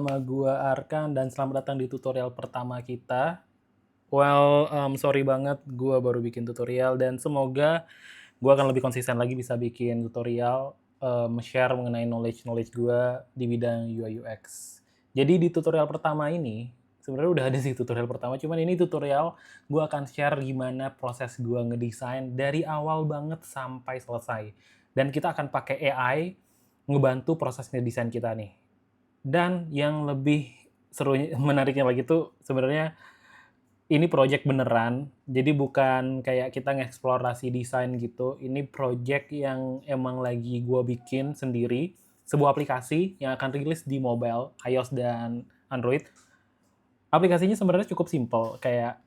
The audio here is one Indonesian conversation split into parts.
Nama gua Arkan dan selamat datang di tutorial pertama kita. Sorry banget gua baru bikin tutorial dan semoga gua akan lebih konsisten lagi bisa bikin tutorial, share mengenai knowledge-knowledge gua di bidang UI UX. Jadi di tutorial pertama ini, sebenarnya udah ada sih tutorial pertama, cuman ini tutorial gua akan share gimana proses gua ngedesain dari awal banget sampai selesai. Dan kita akan pakai AI ngebantu proses ngedesain kita nih. Dan yang lebih serunya menariknya lagi tuh sebenarnya ini project beneran, jadi bukan kayak kita ngeksplorasi desain gitu, ini project yang emang lagi gua bikin sendiri, sebuah aplikasi yang akan rilis di mobile, iOS dan Android. Aplikasinya sebenarnya cukup simpel, kayak,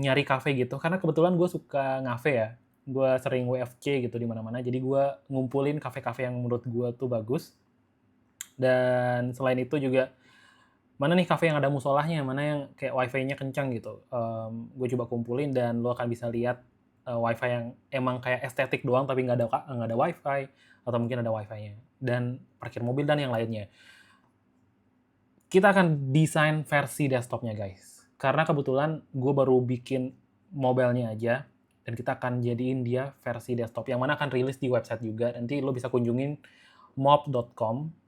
nyari kafe gitu, karena kebetulan gue suka ngafe ya, gue sering WFC gitu di mana-mana, jadi gue ngumpulin kafe-kafe yang menurut gue tuh bagus, dan selain itu juga mana nih kafe yang ada musolahnya, mana yang kayak wifi-nya kencang gitu. Gue coba kumpulin dan lo akan bisa lihat wifi yang emang kayak estetik doang tapi nggak ada wifi atau mungkin ada wifi-nya dan parkir mobil dan yang lainnya. Kita akan desain versi desktopnya guys, karena kebetulan gue baru bikin mobile-nya aja dan kita akan jadiin dia versi desktop yang mana akan rilis di website juga. Nanti lo bisa kunjungin mob.com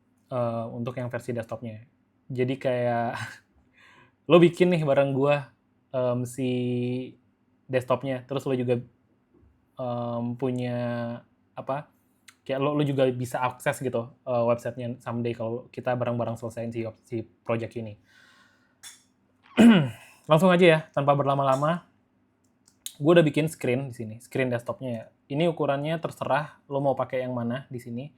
untuk yang versi desktopnya. Jadi kayak lo bikin nih bareng gua si desktopnya, terus lo juga punya apa? Kayak lo juga bisa akses gitu websitenya someday kalau kita bareng-bareng selesaiin si project ini. Langsung aja ya, tanpa berlama-lama. Gue udah bikin screen di sini, screen desktopnya ya. Ini ukurannya terserah lo mau pakai yang mana di sini.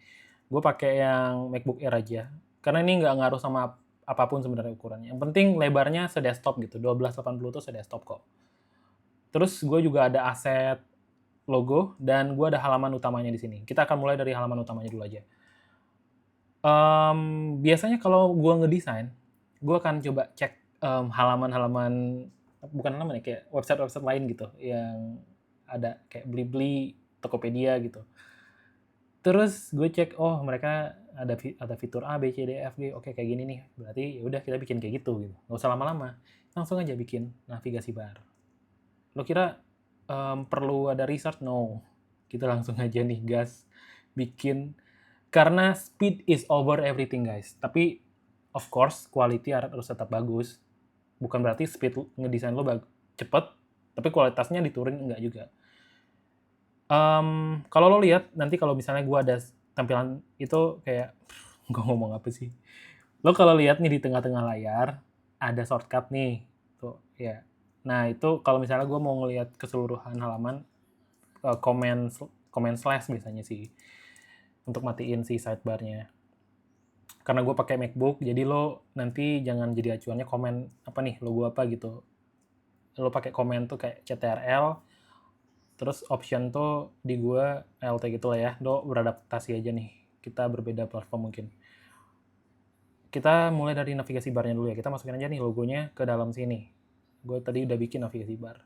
Gue pakai yang MacBook Air aja, karena ini nggak ngaruh sama apapun sebenarnya ukurannya. Yang penting lebarnya sedesktop gitu, 1280 tuh sedesktop kok. Terus gue juga ada aset logo dan gue ada halaman utamanya di sini. Kita akan mulai dari halaman utamanya dulu aja. Biasanya kalau gue ngedesain, gue akan coba cek halaman-halaman, bukan halaman ya, kayak website-website lain gitu yang ada kayak Blibli, Tokopedia gitu. Terus gue cek, oh mereka ada fitur A, B, C, D, F, G, oke kayak gini nih. Berarti ya udah kita bikin kayak gitu. Nggak usah lama-lama. Langsung aja bikin navigasi bar. Lo kira perlu ada research? No. Kita langsung aja nih gas bikin. Karena speed is over everything guys. Tapi of course quality harus tetap bagus. Bukan berarti speed ngedesain lo cepet, tapi kualitasnya diturunin enggak juga. Kalau lo lihat nanti kalau misalnya gue ada tampilan itu kayak gue ngomong apa sih? Lo kalau lihat nih di tengah-tengah layar ada shortcut nih, tuh ya. Nah itu kalau misalnya gue mau ngelihat keseluruhan halaman, comment slash biasanya sih untuk matiin si sidebarnya. Karena gue pakai MacBook, jadi lo nanti jangan jadi acuannya komen apa nih logo apa gitu. Lo pakai komen tuh kayak CTRL, terus option tuh di gue LT gitu lah ya. Lo beradaptasi aja nih. Kita berbeda platform mungkin. Kita mulai dari navigasi barnya dulu ya. Kita masukin aja nih logonya ke dalam sini. Gue tadi udah bikin navigasi bar.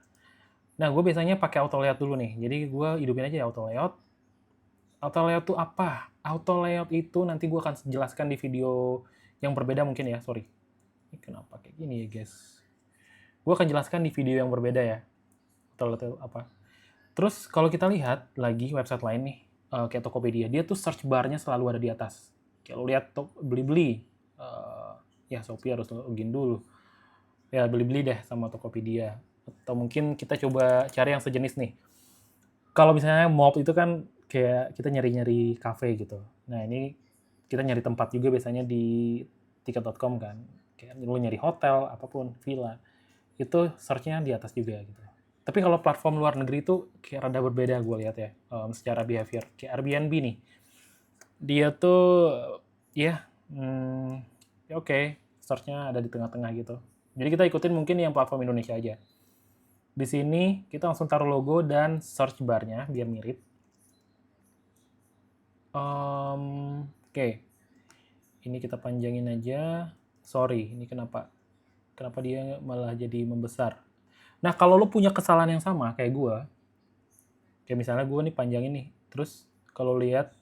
Nah, gue biasanya pakai auto layout dulu nih. Jadi gue hidupin aja ya auto layout. Auto layout itu apa? Auto layout itu nanti gue akan jelaskan di video yang berbeda mungkin ya. Sorry. Ini kenapa kayak gini ya guys? Gue akan jelaskan di video yang berbeda ya. Auto layout itu apa? Terus kalau kita lihat lagi website lain nih, kayak Tokopedia, dia tuh search bar-nya selalu ada di atas. Kayak lo lihat Blibli, ya Shopee harus login dulu. Ya Blibli deh sama Tokopedia. Atau mungkin kita coba cari yang sejenis nih. Kalau misalnya Mob itu kan kayak kita nyari-nyari cafe gitu. Nah ini kita nyari tempat juga biasanya di tiket.com kan. Kayak lu nyari hotel, apapun, villa. Itu search-nya di atas juga gitu. Tapi kalau platform luar negeri itu kayak rada berbeda gue lihat ya, secara behavior. Kayak Airbnb nih, dia tuh ya, ya oke, search-nya ada di tengah-tengah gitu. Jadi kita ikutin mungkin yang platform Indonesia aja. Di sini kita langsung taruh logo dan search bar-nya biar mirip. Oke, ini kita panjangin aja. Sorry, ini kenapa dia malah jadi membesar. Nah, kalau lo punya kesalahan yang sama kayak gue, kayak misalnya gue nih panjangin nih, terus kalau lihat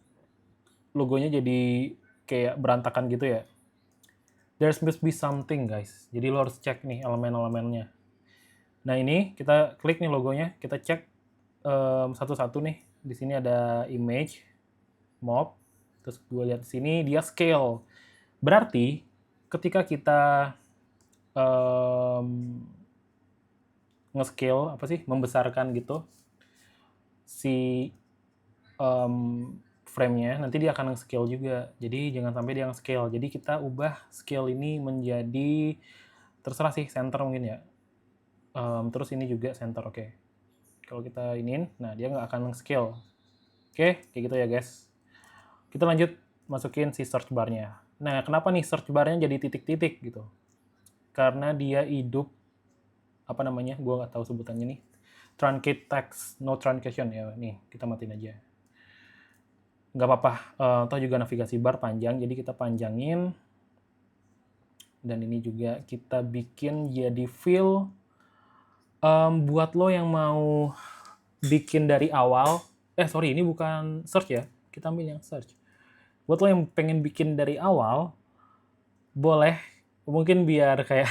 logonya jadi kayak berantakan gitu ya. There must be something guys. Jadi lo harus cek nih elemen-elemennya. Nah ini kita klik nih logonya, kita cek satu-satu nih. Di sini ada image, mob, terus gue lihat di sini dia scale. Berarti ketika kita nge-scale apa sih, membesarkan gitu si frame-nya, nanti dia akan nge-scale juga. Jadi jangan sampai dia nge-scale. Jadi kita ubah scale ini menjadi terserah sih center mungkin ya. Terus ini juga center, oke. Kalau kita iniin, nah dia nggak akan nge-scale. Oke, kayak gitu ya guys. Kita lanjut masukin si search bar-nya. Nah, kenapa nih search bar-nya jadi titik-titik gitu? Karena dia hidup, apa namanya, gue nggak tahu sebutannya nih. Truncate text, no truncation ya. Nih, kita matiin aja. Nggak apa-apa, toh juga navigasi bar panjang, jadi kita panjangin. Dan ini juga kita bikin jadi fill. Buat lo yang mau bikin dari awal, sorry ini bukan search ya, kita ambil yang search. Buat lo yang pengen bikin dari awal, boleh, mungkin biar kayak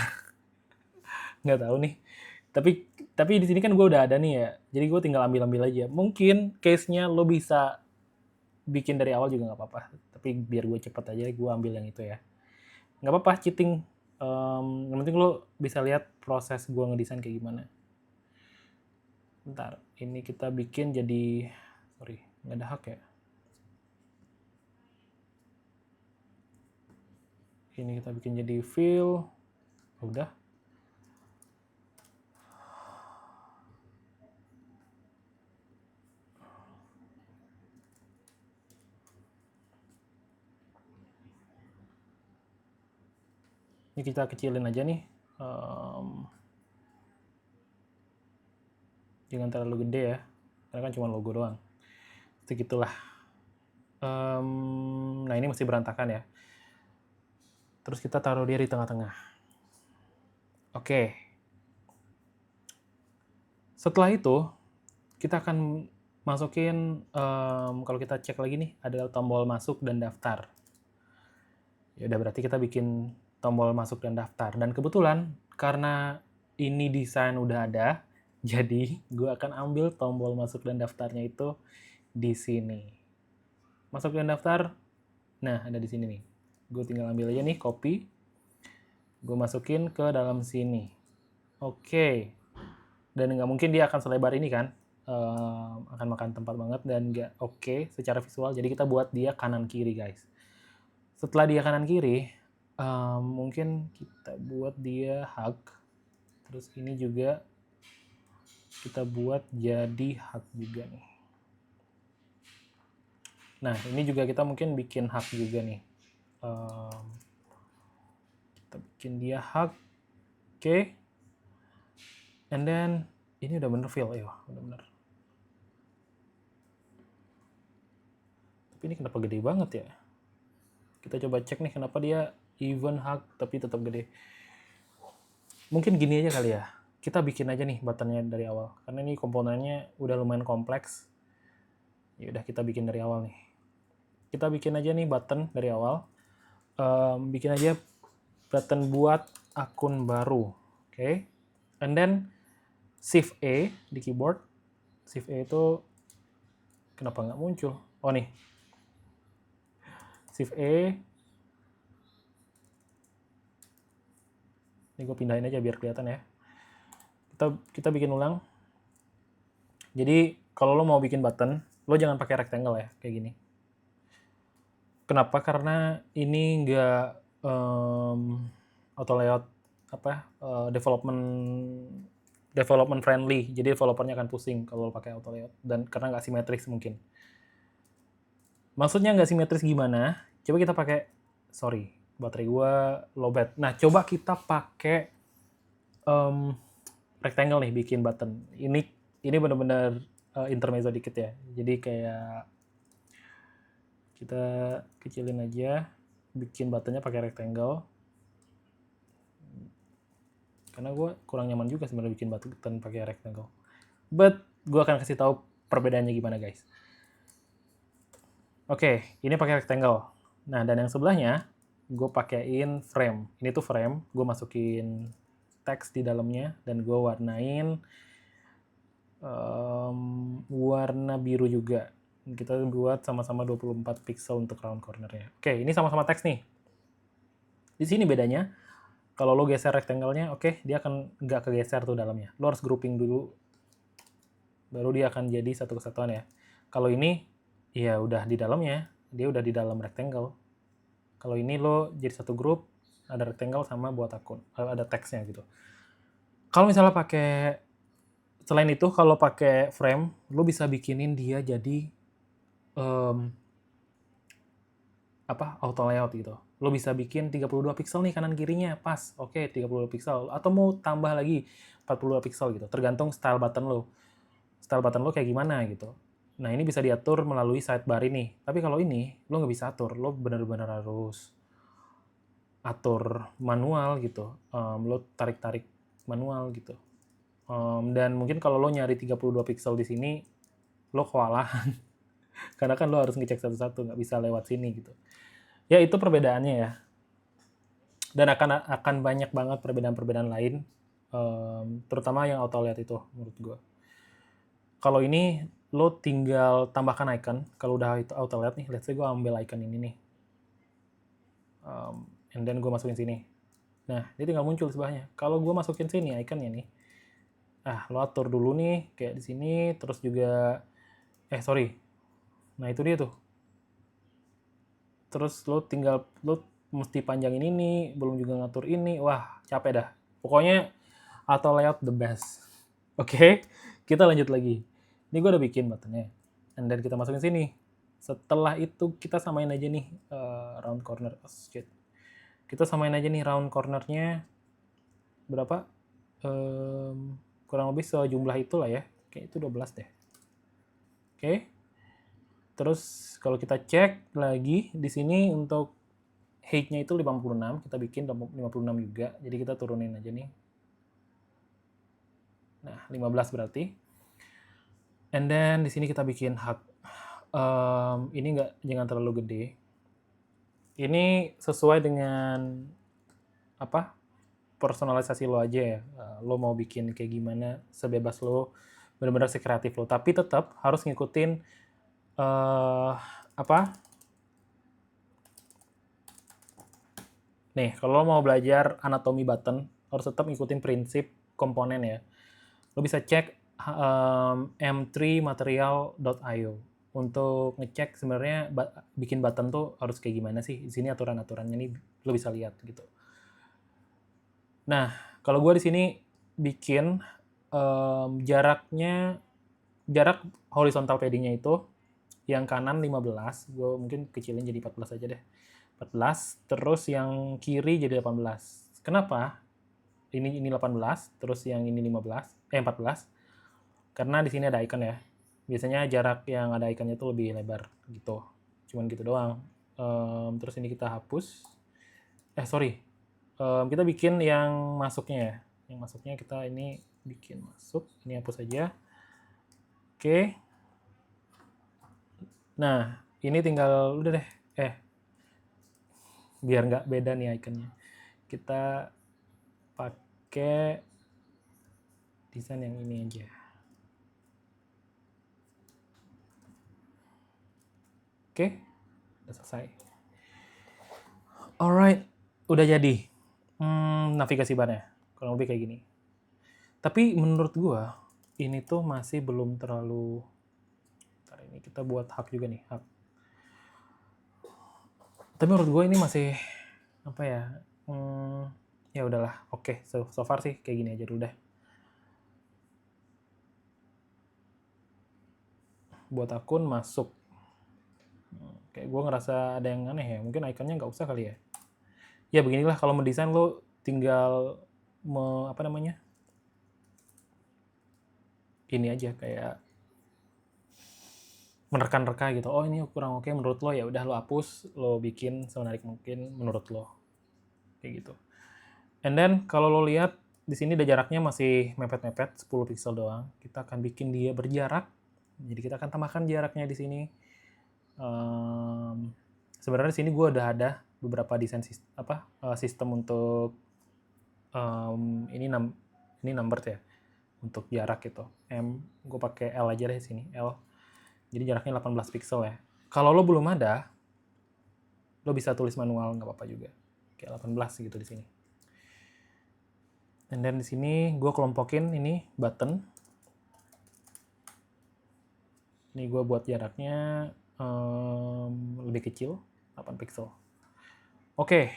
nggak tahu nih. Tapi di sini kan gue udah ada nih ya, jadi gue tinggal ambil aja. Mungkin case-nya lo bisa bikin dari awal juga nggak apa-apa. Tapi biar gue cepet aja, gue ambil yang itu ya. Nggak apa-apa, cheating. Yang penting lo bisa lihat proses gue ngedesain kayak gimana. Bentar, ini kita bikin jadi, sorry, nggak ada hak ya. Ini kita bikin jadi fill, udah. Ini kita kecilin aja nih. Jangan terlalu gede ya, karena kan cuma logo doang. Segitulah. Nah ini masih berantakan ya. Terus kita taruh dia di tengah-tengah. Oke. Setelah itu, kita akan masukin, kalau kita cek lagi nih, ada tombol masuk dan daftar. Ya udah, berarti kita bikin tombol masuk dan daftar. Dan kebetulan, karena ini desain udah ada, jadi gue akan ambil tombol masuk dan daftarnya itu di sini. Masuk dan daftar, nah ada di sini nih. Gue tinggal ambil aja nih, copy. Gue masukin ke dalam sini. Oke. Dan nggak mungkin dia akan selebar ini kan. Akan makan tempat banget dan nggak oke secara visual. Jadi kita buat dia kanan kiri guys. Setelah dia kanan kiri, mungkin kita buat dia hug. Terus ini juga kita buat jadi hug juga nih. Nah ini juga kita mungkin bikin hug juga nih. Kita bikin dia hug. Oke. And then ini udah bener fill ya, udah bener. Tapi ini kenapa gede banget ya? Kita coba cek nih kenapa dia even hug tapi tetap gede. Mungkin gini aja kali ya. Kita bikin aja nih buttonnya dari awal. Karena ini komponennya udah lumayan kompleks. Ya udah kita bikin dari awal nih. Kita bikin aja nih button dari awal. Bikin aja button buat akun baru. Oke. And then Shift E di keyboard. Shift E itu kenapa nggak muncul? Oh nih. Shift E. Ini gue pindahin aja biar kelihatan ya. Kita bikin ulang. Jadi kalau lo mau bikin button, lo jangan pakai rectangle ya, kayak gini. Kenapa? Karena ini nggak auto layout development friendly. Jadi developernya akan pusing kalau lo pakai auto layout dan karena nggak simetris mungkin. Maksudnya nggak simetris gimana? Coba kita pakai, sorry, baterai gue lowbat. Nah, coba kita pakai rectangle nih bikin button. Ini benar-benar intermezzo dikit ya. Jadi kayak kita kecilin aja, bikin buttonnya pakai rectangle. Karena gue kurang nyaman juga sebenarnya bikin button pakai rectangle. But gue akan kasih tahu perbedaannya gimana guys. Oke, ini pakai rectangle. Nah, dan yang sebelahnya gue pakein frame. Ini tuh frame, gue masukin teks di dalamnya dan gue warnain warna biru juga. Kita buat sama-sama 24 pixel untuk round cornernya. Oke, ini sama-sama teks nih. Di sini bedanya, kalau lo geser rectangle-nya, oke, dia akan nggak kegeser tuh dalamnya. Lo harus grouping dulu, baru dia akan jadi satu kesatuan ya. Kalau ini, ya udah di dalamnya, dia udah di dalam rectangle. Kalau ini lo jadi satu grup, ada rectangle sama buat akun, ada teksnya gitu. Kalau misalnya pakai, selain itu kalau pakai frame, lo bisa bikinin dia jadi auto layout gitu. Lo bisa bikin 32 pixel nih kanan kirinya, pas. Oke, 32 pixel. Atau mau tambah lagi 42 pixel gitu, tergantung style button lo. Style button lo kayak gimana gitu. Nah, ini bisa diatur melalui sidebar ini. Tapi kalau ini, lo nggak bisa atur. Lo benar-benar harus atur manual gitu. Lo tarik-tarik manual gitu. Dan mungkin kalau lo nyari 32 pixel di sini, lo kewalahan. Karena kan lo harus ngecek satu-satu, nggak bisa lewat sini gitu. Ya, itu perbedaannya ya. Dan akan banyak banget perbedaan-perbedaan lain, terutama yang auto layout itu menurut gue. Kalau ini lo tinggal tambahkan icon. Kalau udah itu auto layout nih, let's say gue ambil icon ini nih, and then gue masukin sini. Nah, dia tinggal muncul sebelahnya. Kalau gue masukin sini iconnya nih, lo atur dulu nih kayak di sini, terus juga nah itu dia tuh. Terus lo mesti panjangin ini, belum juga ngatur ini. Wah, capek dah. Pokoknya auto layout the best. Oke, kita lanjut lagi. Ini gue udah bikin buttonnya. And then kita masukin sini. Setelah itu kita samain aja nih round corner. Kita samain aja nih round cornernya berapa? Kurang lebih sejumlah itulah ya. Kayak itu 12 deh. Oke. Terus kalau kita cek lagi di sini untuk height-nya itu 56, kita bikin 56 juga. Jadi kita turunin aja nih. Nah, 15 berarti. And then di sini kita bikin hak. Ini jangan terlalu gede. Ini sesuai dengan personalisasi lo aja ya. Lo mau bikin kayak gimana, sebebas lo, benar-benar sekreatif lo. Tapi tetap harus ngikutin nih, kalau lo mau belajar anatomi button, harus tetap ngikutin prinsip komponen ya. Lo bisa cek m3material.io untuk ngecek sebenarnya bikin button tuh harus kayak gimana sih. Di sini aturan-aturannya nih lo bisa lihat gitu. Nah, kalau gue di sini bikin jarak horizontal padding-nya itu yang kanan 15, gue mungkin kecilin jadi 14 aja deh. 14, terus yang kiri jadi 18. Kenapa? Ini 18, terus yang ini 14. Karena di sini ada icon ya. Biasanya jarak yang ada iconnya itu lebih lebar gitu. Cuman gitu doang. Terus ini kita hapus. Kita bikin yang masuknya ya. Yang masuknya kita ini bikin masuk. Ini hapus aja. Oke. Nah, ini tinggal udah deh. Biar nggak beda nih iconnya. Kita pakai desain yang ini aja. Oke, udah selesai. Alright, udah jadi. Navigasi barnya, kurang lebih kayak gini. Tapi menurut gua, ini tuh masih belum terlalu. Ntar ini kita buat hak juga nih, hak. Tapi menurut gua ini masih ya udahlah, oke. So far sih kayak gini aja dulu deh. Buat akun masuk. Kayak gue ngerasa ada yang aneh ya, mungkin ikonnya nggak usah kali ya. Ya beginilah kalau mendesain lo tinggal ini aja kayak menerka-nerka gitu. Oh ini kurang oke menurut lo, ya udah lo hapus, lo bikin semenarik mungkin menurut lo. Kayak gitu. And then kalau lo lihat di sini ada jaraknya masih mepet-mepet 10 pixel doang. Kita akan bikin dia berjarak. Jadi kita akan tambahkan jaraknya di sini. Sebenarnya di sini gue udah ada beberapa desain sistem untuk ini number ya untuk jarak gitu. Gue pakai L aja deh sini, L. Jadi jaraknya 18 pixel ya. Kalau lo belum ada, lo bisa tulis manual, nggak apa-apa juga. Kayak 18 gitu di sini. And then di sini gue kelompokin ini button. Ini gue buat jaraknya lebih kecil, 8 pixel. Oke,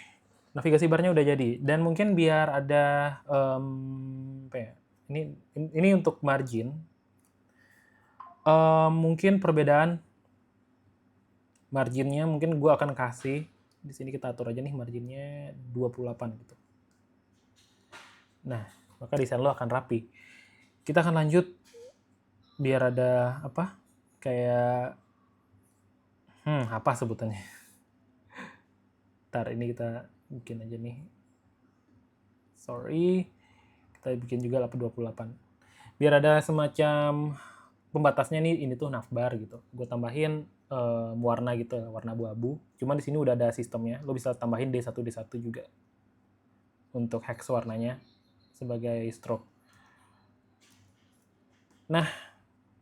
navigasi barnya udah jadi. Dan mungkin biar ada apa ya? Ini untuk margin. Mungkin perbedaan marginnya mungkin gue akan kasih di sini, kita atur aja nih marginnya 28 gitu. Nah, maka desain lo akan rapi. Kita akan lanjut biar ada apa? Kayak apa sebutannya? Ntar ini kita bikin aja nih. Sorry. Kita bikin juga 28. Biar ada semacam pembatasnya nih, ini tuh navbar gitu. Gue tambahin warna gitu, warna abu-abu. Cuman di sini udah ada sistemnya. Lo bisa tambahin D1 juga untuk hex warnanya sebagai stroke. Nah,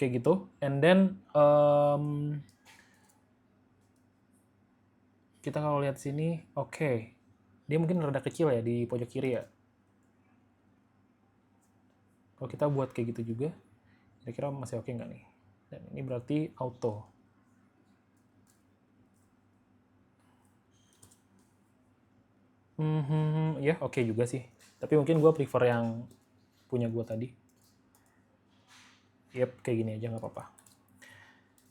kayak gitu. And then kita kalau lihat sini, oke. Dia mungkin rada kecil ya di pojok kiri ya. Kalau kita buat kayak gitu juga, kira-kira masih oke nggak nih? Dan ini berarti auto. Ya oke juga sih. Tapi mungkin gue prefer yang punya gue tadi. Yep, kayak gini aja nggak apa-apa.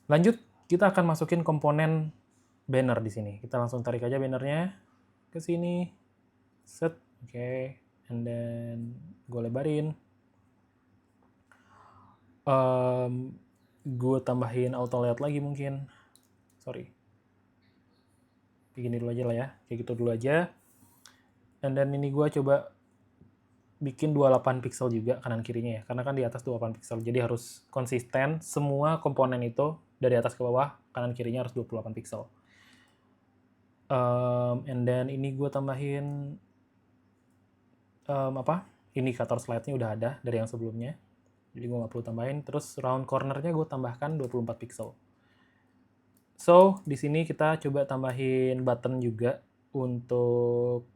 Lanjut, kita akan masukin komponen banner di sini. Kita langsung tarik aja bannernya ke sini. Set, oke. And then gue lebarin. Gue tambahin auto layout lagi mungkin. Sorry. Begini dulu aja lah ya. Kayak gitu dulu aja. And then ini gue coba bikin 28 pixel juga kanan kirinya ya. Karena kan di atas 28 pixel. Jadi harus konsisten semua komponen itu dari atas ke bawah, kanan kirinya harus 28 pixel. And then ini gue tambahin indikator slide-nya udah ada dari yang sebelumnya. Jadi gue nggak perlu tambahin. Terus round corner-nya gue tambahkan 24 pixel. So, di sini kita coba tambahin button juga untuk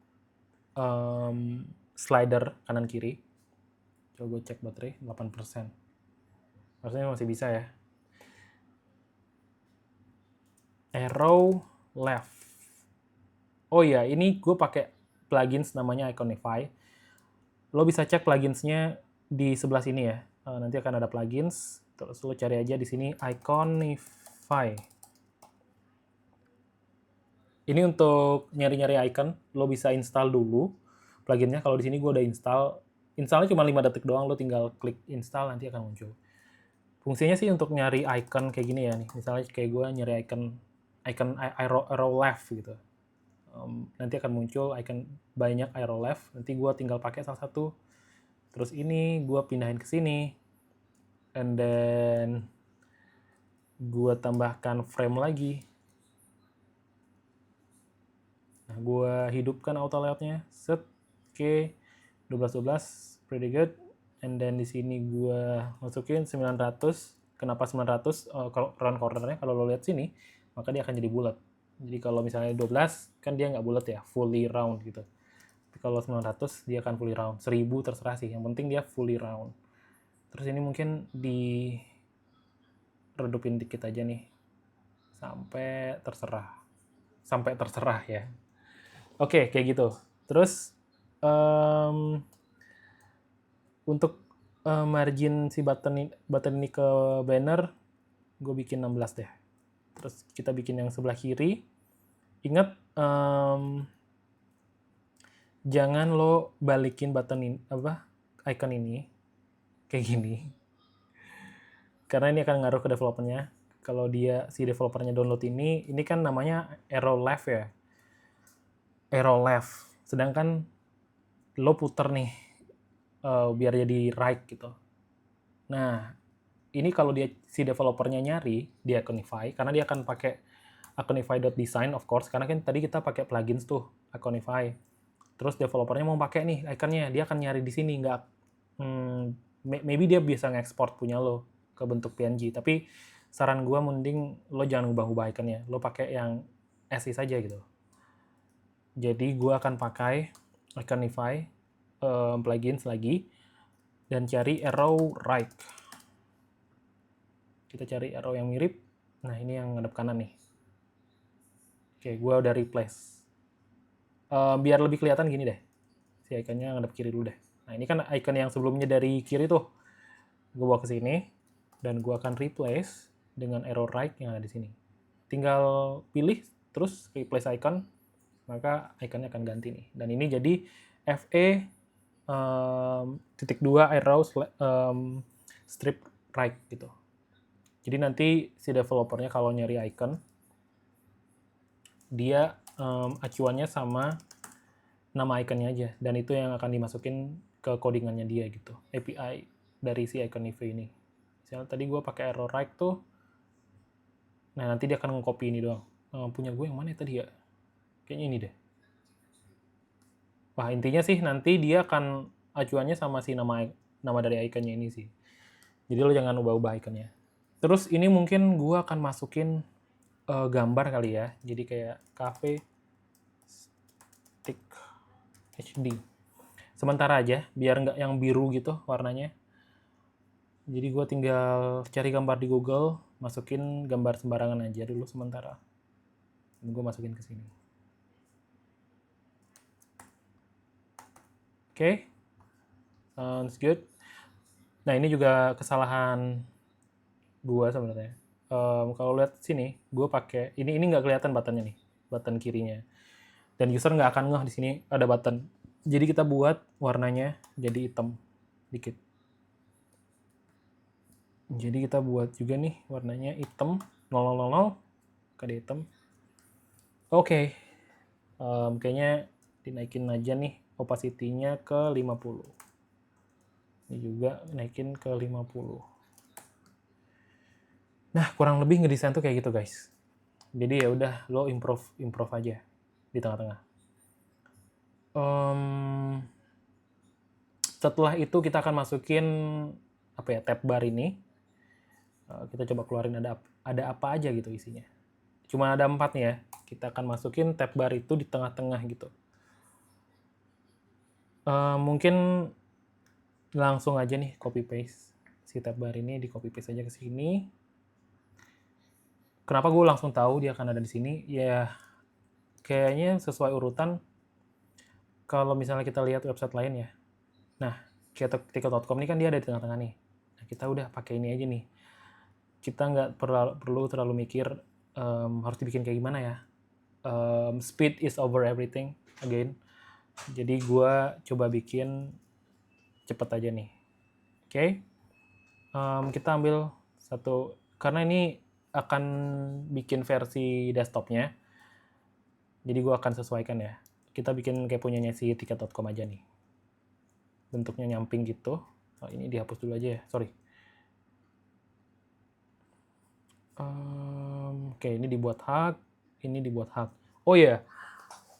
slider kanan kiri. Coba gue cek baterai, 8%. Harusnya masih bisa ya. Arrow left. Oh iya, ini gue pakai plugins namanya Iconify. Lo bisa cek pluginsnya di sebelah sini ya. Nanti akan ada plugins. Terus lo cari aja di sini Iconify. Ini untuk nyari-nyari icon, lo bisa install dulu pluginnya. Kalau di sini gue udah installnya cuma 5 detik doang, lo tinggal klik install, nanti akan muncul. Fungsinya sih untuk nyari icon kayak gini ya nih. Misalnya kayak gue nyari icon arrow left gitu. Nanti akan muncul icon banyak arrow left. Nanti gue tinggal pakai salah satu. Terus ini gue pindahin ke sini. And then gue tambahkan frame lagi. Nah, gue hidupkan auto layout-nya. Set. Oke. 12 pretty good. And then di sini gue masukin 900. Kenapa 900? Round corner-nya kalau lo lihat sini, maka dia akan jadi bulat. Jadi kalau misalnya 12 kan dia nggak bulat ya, fully round gitu. Tapi kalau 900 dia akan fully round. 1000 terserah sih. Yang penting dia fully round. Terus ini mungkin di redupin dikit aja nih. Sampai terserah ya. Oke, kayak gitu. Terus untuk margin si button ini ke banner, gue bikin 16 deh. Terus kita bikin yang sebelah kiri. Ingat, jangan lo balikin icon ini kayak gini. Karena ini akan ngaruh ke developernya. Kalau si developernya download ini kan namanya arrow left ya. Arrow left. Sedangkan lo puter nih biar jadi right gitu. Nah, ini kalau si developernya nyari di Iconify, karena dia akan pakai Aconify.design of course, karena kan tadi kita pakai plugins tuh, Aconify. Terus developernya mau pakai nih iconnya, dia akan nyari di sini, nggak maybe dia bisa ngekspor punya lo ke bentuk PNG, tapi saran gue mending lo jangan ubah-ubah iconnya, lo pakai yang as is aja gitu. Jadi gue akan pakai Iconify plugins lagi dan cari arrow right. Kita cari arrow yang mirip. Nah, ini yang ngadep kanan nih. Oke, gue udah replace. Biar lebih kelihatan gini deh. Si iconnya ngadep kiri dulu deh. Nah, ini kan icon yang sebelumnya dari kiri tuh. Gue bawa ke sini dan gue akan replace dengan arrow right yang ada di sini. Tinggal pilih terus replace icon, maka iconnya akan ganti nih. Dan ini jadi FE -2 arrow strip right gitu. Jadi nanti si developernya kalau nyari icon, dia acuannya sama nama iconnya aja, dan itu yang akan dimasukin ke codingannya dia gitu, API dari si Iconify ini. Misalnya tadi gue pakai arrow right tuh, nah nanti dia akan nge-copy ini doang. Punya gue yang mana tadi ya? Kayaknya ini deh. Wah, intinya sih nanti dia akan acuannya sama si nama dari iconnya ini sih. Jadi lo jangan ubah-ubah iconnya. Terus ini mungkin gue akan masukin gambar kali ya. Jadi kayak cafe stick HD. Sementara aja, biar nggak yang biru gitu warnanya. Jadi gue tinggal cari gambar di Google, masukin gambar sembarangan aja dulu sementara. Dan gue masukin ke sini. Oke, sounds good. Nah, ini juga kesalahan gue sebenarnya. Kalau lihat sini, gue pakai ini nggak kelihatan buttonnya nih, button kirinya. Dan user nggak akan ngeh di sini ada button. Jadi kita buat warnanya jadi hitam dikit. Jadi kita buat juga nih warnanya hitam 000 kode hitam. Oke. Kayaknya dinaikin aja nih opacity-nya ke 50. Ini juga naikin ke 50. Nah, kurang lebih ngedesain tuh kayak gitu, guys. Jadi ya udah lo improve aja di tengah-tengah. Setelah itu kita akan masukin tab bar ini. Kita coba keluarin ada apa aja gitu isinya. Cuma ada 4 nih ya. Kita akan masukin tab bar itu di tengah-tengah gitu. Mungkin langsung aja nih copy paste si tab bar ini, di copy paste aja ke sini. Kenapa gue langsung tahu dia akan ada di sini? Ya kayaknya sesuai urutan. Kalau misalnya kita lihat website lain ya. Nah, tiket.com ini kan dia ada di tengah-tengah nih. Nah, kita udah pakai ini aja nih. Kita nggak perlu terlalu mikir harus dibikin kayak gimana ya. Speed is over everything again. Jadi gue coba bikin cepet aja nih. Oke. Kita ambil satu, karena ini akan bikin versi desktopnya. Jadi gue akan sesuaikan ya. Kita bikin kayak punyanya si tiket.com aja nih. Bentuknya nyamping gitu. Oh, ini dihapus dulu aja ya, sorry. Oke, ini dibuat hak, ini dibuat hak. Oh iya,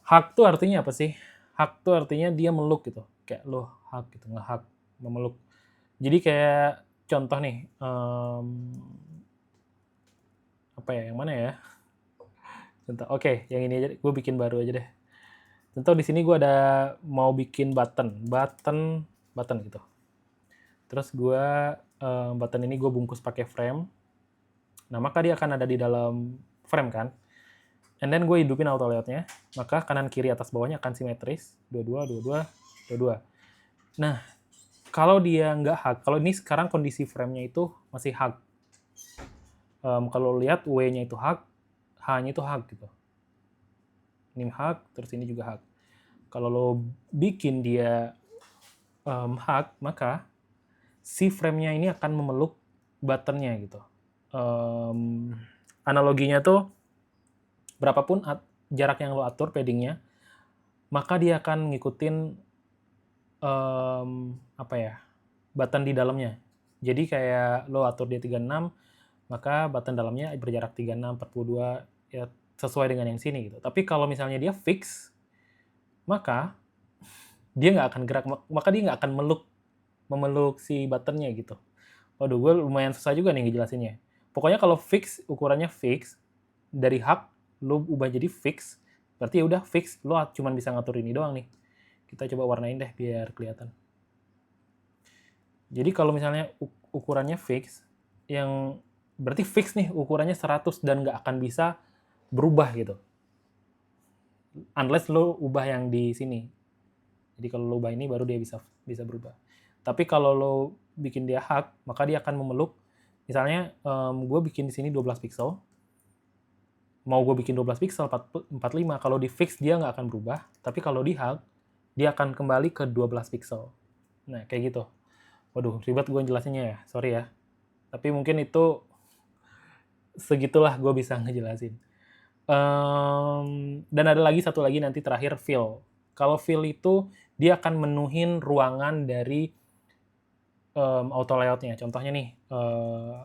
hak tuh artinya apa sih? Hak tuh artinya dia meluk gitu. Kayak lo hak gitu, nge-hak, memeluk. Jadi kayak contoh nih, apa ya, yang mana ya? Contoh, oke, yang ini aja, gue bikin baru aja deh. Contoh di sini gue ada mau bikin button gitu. Terus gue button ini gue bungkus pakai frame. Nah, maka dia akan ada di dalam frame kan. And then gue hidupin auto layout-nya, maka kanan kiri atas bawahnya akan simetris, 22, 22, 22. Nah, kalau dia nggak hug, kalau ini sekarang kondisi frame-nya itu masih hug. Kalau lihat W-nya itu hug, H-nya itu hug gitu. Ini hug, terus ini juga hug. Kalau lo bikin dia hug, maka si frame-nya ini akan memeluk button-nya gitu. Analoginya tuh berapapun jarak yang lo atur padding-nya, maka dia akan ngikutin button di dalamnya. Jadi kayak lo atur dia 36, maka button dalamnya berjarak 36, 42, ya sesuai dengan yang sini gitu. Tapi kalau misalnya dia fix, maka dia nggak akan gerak, maka dia nggak akan memeluk si buttonnya gitu. Waduh, gue lumayan susah juga nih ngejelasinnya. Pokoknya kalau fix, ukurannya fix, dari hug lu ubah jadi fix, berarti ya udah fix, lu cuma bisa ngatur ini doang nih. Kita coba warnain deh biar kelihatan. Jadi kalau misalnya ukurannya fix, yang berarti fix nih ukurannya 100 dan nggak akan bisa berubah gitu. Unless lo ubah yang di sini. Jadi kalau lo ubah ini baru dia bisa berubah. Tapi kalau lo bikin dia hug, maka dia akan memeluk. Misalnya gue bikin di sini 12 pixel. Mau gue bikin 12 pixel 45, kalau di fix dia nggak akan berubah. Tapi kalau di hug, dia akan kembali ke 12 pixel. Nah, kayak gitu. Waduh, ribet gue jelasinnya ya. Sorry ya. Tapi mungkin itu segitulah gue bisa ngejelasin. Dan ada lagi satu lagi nanti terakhir, fill. Kalau fill itu dia akan menuhin ruangan dari auto layoutnya. Contohnya nih,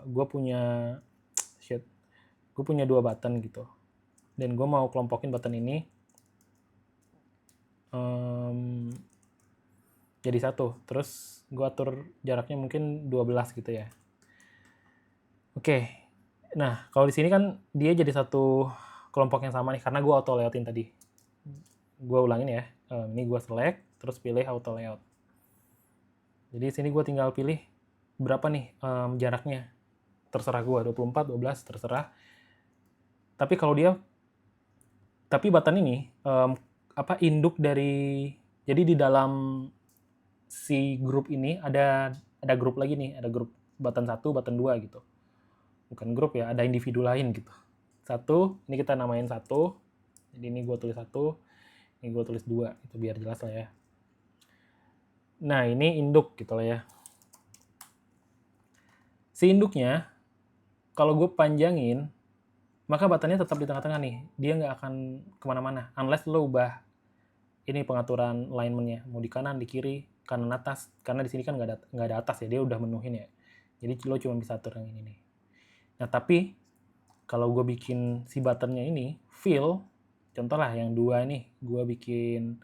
gue punya 2 button gitu. Dan gue mau kelompokin button ini jadi 1. Terus gue atur jaraknya mungkin 12 gitu ya. Oke. Nah, kalau di sini kan dia jadi satu kelompok yang sama nih, karena gue auto layoutin tadi. Gue ulangin ya. Ini gue select, terus pilih auto layout. Jadi sini gue tinggal pilih berapa nih jaraknya. Terserah gue, 24, 12, terserah. Tapi button ini induk dari, jadi di dalam si grup ini ada grup lagi nih, ada grup button 1, button 2 gitu. Bukan grup ya, ada individu lain gitu. 1, ini kita namain 1. Jadi ini gue tulis 1, ini gue tulis 2, itu biar jelas lah ya. Nah, ini induk gitu lah ya. Si induknya, kalau gue panjangin, maka buttonnya tetap di tengah-tengah nih. Dia nggak akan kemana-mana. Unless lo ubah ini pengaturan alignment-nya. Mau di kanan, di kiri, kanan atas. Karena di sini kan nggak ada atas ya, dia udah menuhin ya. Jadi lo cuma bisa atur yang ini nih. Nah, tapi kalau gue bikin si buttonnya ini, fill, contoh lah yang 2 nih, gue bikin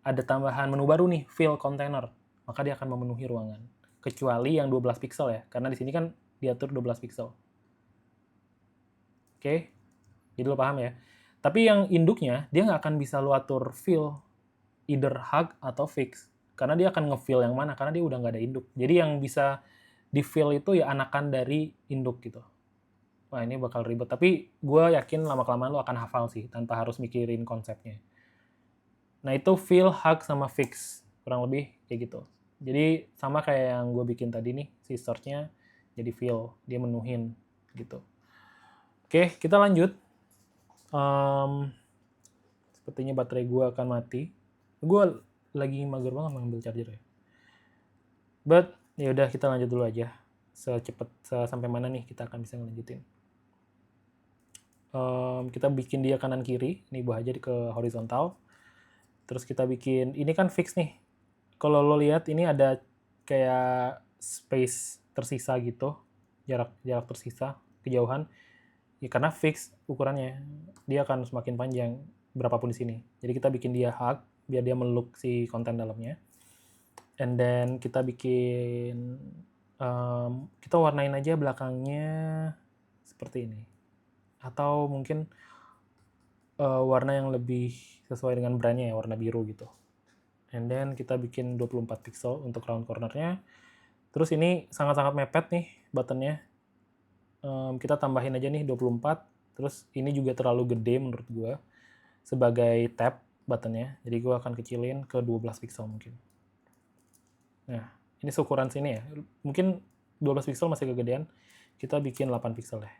ada tambahan menu baru nih, fill container, maka dia akan memenuhi ruangan. Kecuali yang 12 pixel ya, karena di sini kan diatur 12 pixel. Oke, jadi lo paham ya. Tapi yang induknya, dia nggak akan bisa lo atur fill, either hug atau fix. Karena dia akan nge-fill yang mana, karena dia udah nggak ada induk. Jadi yang bisa di-fill itu ya anakan dari induk gitu. Wah, ini bakal ribet, tapi gue yakin lama-kelamaan lo akan hafal sih, tanpa harus mikirin konsepnya. Nah, itu fill, hug, sama fix. Kurang lebih kayak gitu. Jadi, sama kayak yang gue bikin tadi nih, si search-nya jadi fill, dia menuhin gitu. Oke, kita lanjut. Sepertinya baterai gue akan mati. Gue lagi mager banget mengambil charger ya. But, ya udah kita lanjut dulu aja. Sampai mana nih kita akan bisa ngelanjutin. Kita bikin dia kanan kiri, ini buah aja ke horizontal. Terus kita bikin, ini kan fix nih. Kalau lo lihat ini ada kayak space tersisa gitu, jarak tersisa, kejauhan. Ya karena fix ukurannya, dia akan semakin panjang berapapun di sini. Jadi kita bikin dia hug biar dia meluk si konten dalamnya. And then kita bikin, kita warnain aja belakangnya seperti ini. Atau mungkin warna yang lebih sesuai dengan brandnya ya, warna biru gitu. And then kita bikin 24 pixel untuk round cornernya. Terus ini sangat-sangat mepet nih buttonnya. Kita tambahin aja nih 24. Terus ini juga terlalu gede menurut gue sebagai tab buttonnya. Jadi gue akan kecilin ke 12 pixel mungkin. Nah, ini seukuran sini ya. Mungkin 12 pixel masih kegedean. Kita bikin 8 pixel deh.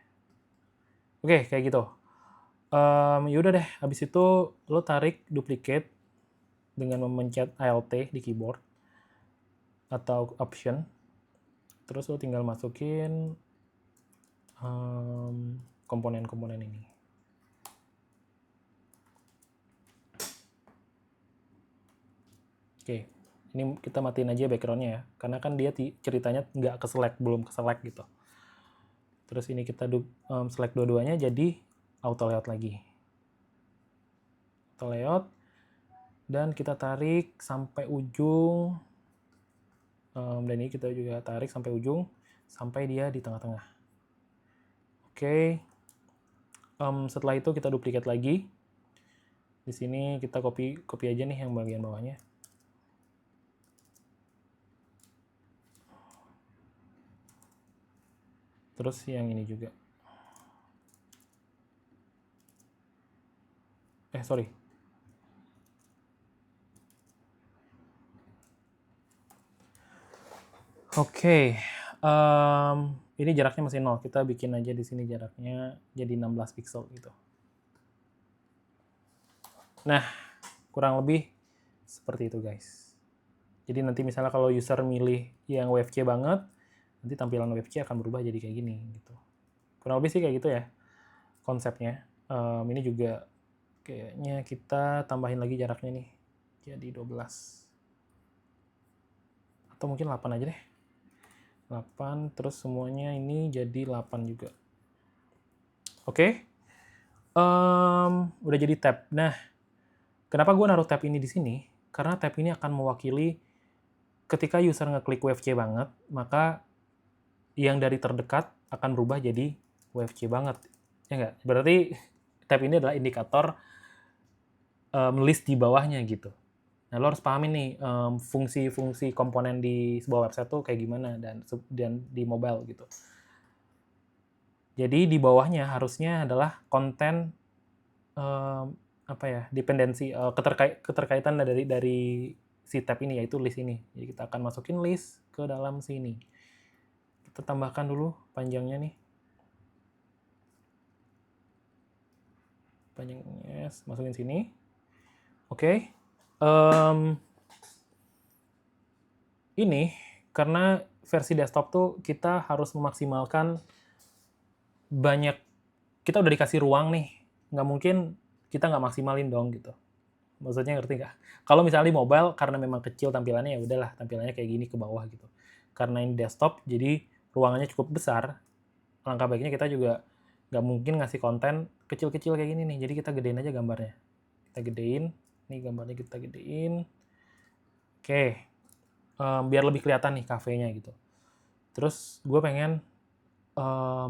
Oke, kayak gitu. Yaudah deh, habis itu lo tarik duplicate dengan memencet Alt di keyboard atau Option. Terus lo tinggal masukin komponen-komponen ini. Oke, ini kita matiin aja backgroundnya ya, karena kan dia ceritanya nggak belum ke select gitu. Terus ini kita select dua-duanya jadi auto layout lagi. auto layout, dan kita tarik sampai ujung, dan ini kita juga tarik sampai ujung, sampai dia di tengah-tengah. Oke, setelah itu kita duplikat lagi. Di sini kita copy aja nih yang bagian bawahnya. Terus yang ini juga. Sorry. Oke, ini jaraknya masih 0. Kita bikin aja di sini jaraknya jadi 16 pixel gitu. Nah, kurang lebih seperti itu guys. Jadi nanti misalnya kalau user milih yang WFC banget, nanti tampilan WFC akan berubah jadi kayak gini gitu. Kurang lebih sih kayak gitu ya konsepnya. Ini juga kayaknya kita tambahin lagi jaraknya nih, jadi 12. Atau mungkin 8 aja deh. 8, terus semuanya ini jadi 8 juga. Oke. Udah jadi tab. Nah, kenapa gue naruh tab ini di sini? Karena tab ini akan mewakili ketika user ngeklik WFC banget, maka yang dari terdekat akan berubah jadi WFC banget. Ya nggak? Berarti tab ini adalah indikator list di bawahnya gitu. Nah, lo harus pahamin nih fungsi-fungsi komponen di sebuah website tuh kayak gimana dan di mobile gitu. Jadi di bawahnya harusnya adalah konten dependensi keterkaitan dari si tab ini, yaitu list ini. Jadi kita akan masukin list ke dalam sini. Kita tambahkan dulu panjangnya nih. Panjangnya masukin sini. Oke. Ini karena versi desktop tuh kita harus memaksimalkan banyak, kita udah dikasih ruang nih, nggak mungkin kita nggak maksimalin dong gitu. Maksudnya ngerti nggak? Kalau misalnya di mobile karena memang kecil tampilannya, ya udahlah tampilannya kayak gini ke bawah gitu. Karena ini desktop jadi ruangannya cukup besar, langkah baiknya kita juga nggak mungkin ngasih konten kecil-kecil kayak gini nih, jadi kita gedein aja gambarnya. Kita gedein, nih gambarnya kita gedein. Oke, biar lebih kelihatan nih kafenya gitu. Terus gue pengen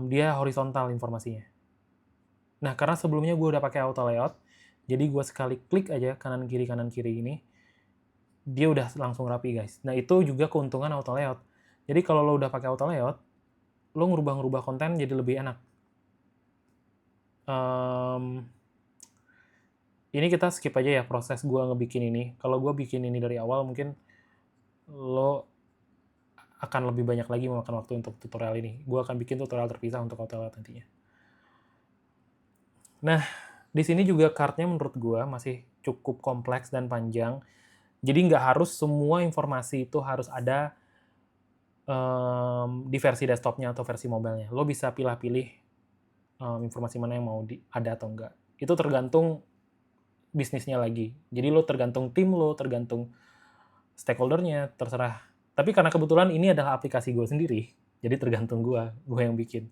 dia horizontal informasinya. Nah, karena sebelumnya gue udah pakai auto layout, jadi gue sekali klik aja kanan kiri ini, dia udah langsung rapi guys. Nah, itu juga keuntungan auto layout. Jadi kalau lo udah pakai auto layout, lo ngerubah-ngerubah konten jadi lebih enak. Ini kita skip aja ya proses gue ngebikin ini. Kalau gue bikin ini dari awal, mungkin lo akan lebih banyak lagi memakan waktu untuk tutorial ini. Gue akan bikin tutorial terpisah untuk auto layout nantinya. Nah, di sini juga kartnya menurut gue masih cukup kompleks dan panjang. Jadi nggak harus semua informasi itu harus ada di versi desktopnya atau versi mobilenya. Lo bisa pilih-pilih informasi mana yang mau ada atau enggak. Itu tergantung bisnisnya lagi. Jadi lo tergantung tim lo, tergantung stakeholdernya, terserah. Tapi karena kebetulan ini adalah aplikasi gue sendiri, jadi tergantung gue yang bikin.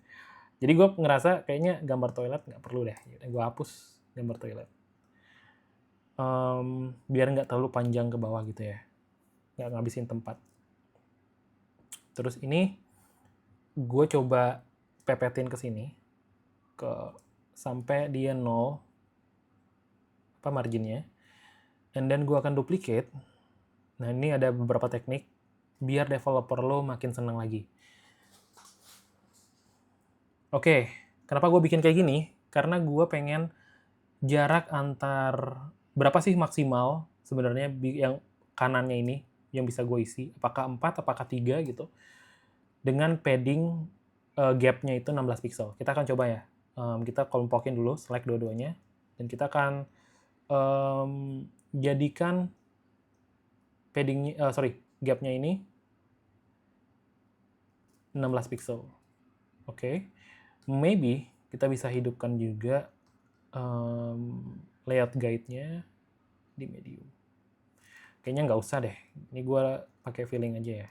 Jadi gue ngerasa kayaknya gambar toilet nggak perlu deh, gue hapus gambar toilet. Biar nggak terlalu panjang ke bawah gitu ya, nggak ngabisin tempat. Terus ini gue coba pepetin ke sini, sampai dia 0, marginnya, and then gue akan duplicate. Nah, ini ada beberapa teknik biar developer lo makin senang lagi. Oke, kenapa gue bikin kayak gini? Karena gue pengen jarak antar berapa sih maksimal sebenarnya yang kanannya ini yang bisa gue isi, apakah 4, apakah 3 gitu, dengan padding gap-nya itu 16 pixel. Kita akan coba ya, kita kelompokin dulu, select dua-duanya, dan kita akan jadikan gap-nya ini 16 pixel. Oke. Maybe kita bisa hidupkan juga layout guide-nya di medium. Kayaknya nggak usah deh. Ini gue pakai feeling aja ya.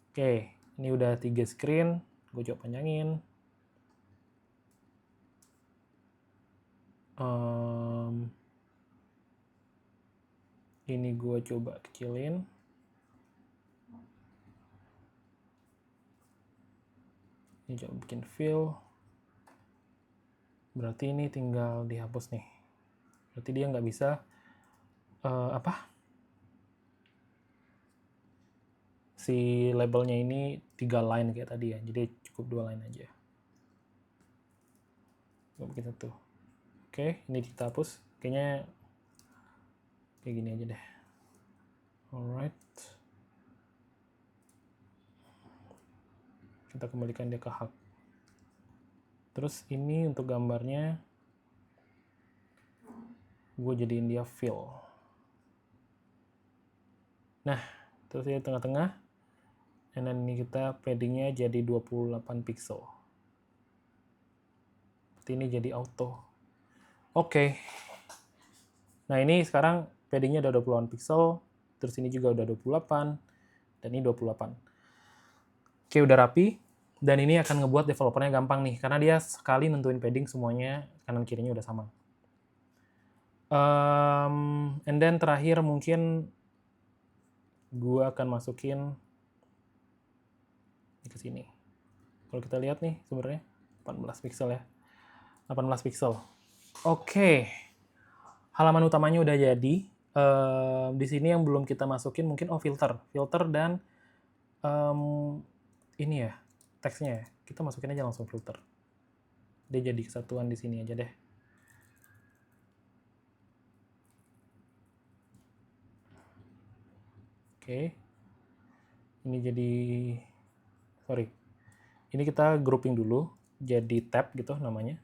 Oke, ini udah 3 screen. Gue coba panjangin. Ini gue coba kecilin. Ini coba bikin fill. Berarti ini tinggal dihapus nih. Berarti dia nggak bisa si labelnya ini 3 line kayak tadi ya. Jadi cukup 2 line aja. Gue bikin 1. Oke, ini kita hapus. Kayaknya kayak gini aja deh. Alright. Kita kembalikan dia ke hak. Terus ini untuk gambarnya gue jadiin dia fill. Nah, terus di tengah-tengah, and then ini kita paddingnya jadi 28 pixel. Berarti ini jadi auto. Oke. Nah, ini sekarang paddingnya udah 28 pixel, terus ini juga udah 28, dan ini 28. Oke, udah rapi, dan ini akan ngebuat developernya gampang nih, karena dia sekali nentuin padding semuanya, kanan kirinya udah sama. And then terakhir mungkin gue akan masukin ke sini. Kalau kita lihat nih sebenarnya 18 pixel ya. 18 pixel. Oke. Halaman utamanya udah jadi. Di sini yang belum kita masukin mungkin filter dan ini ya, teksnya ya. Kita masukin aja langsung filter. Dia jadi kesatuan di sini aja deh. Oke. Ini jadi ini kita grouping dulu jadi tab gitu namanya.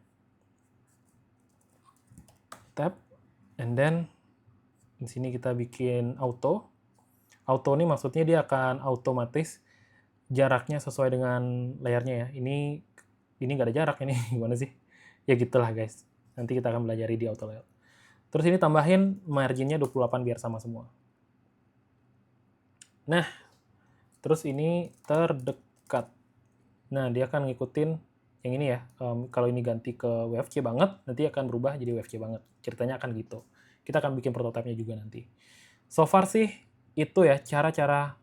Tab, and then di sini kita bikin auto. Auto ini maksudnya dia akan otomatis jaraknya sesuai dengan layarnya ya. Ini nggak ada jarak ini gimana sih? Ya gitulah guys. Nanti kita akan belajar di auto layout. Terus ini tambahin marginnya 28 biar sama semua. Nah, terus ini terdekat. Nah, dia akan ngikutin yang ini ya. Kalau ini ganti ke WFC banget, nanti akan berubah jadi WFC banget. Ceritanya akan gitu. Kita akan bikin prototipenya juga nanti. So far sih, itu ya cara-cara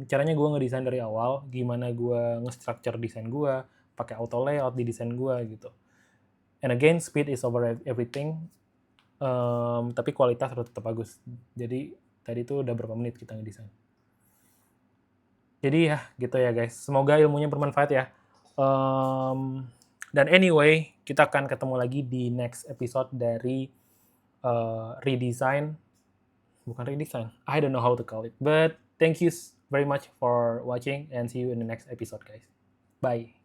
caranya gue ngedesain dari awal, gimana gue nge-structure desain gue, pakai auto layout di desain gue gitu. And again, speed is over everything, tapi kualitas harus tetap bagus. Jadi tadi tuh udah berapa menit kita ngedesain. Jadi ya gitu ya guys, semoga ilmunya bermanfaat ya. Dan anyway, kita akan ketemu lagi di next episode dari redesign. Bukan redesign, I don't know how to call it. But thank you very much for watching and see you in the next episode guys. Bye.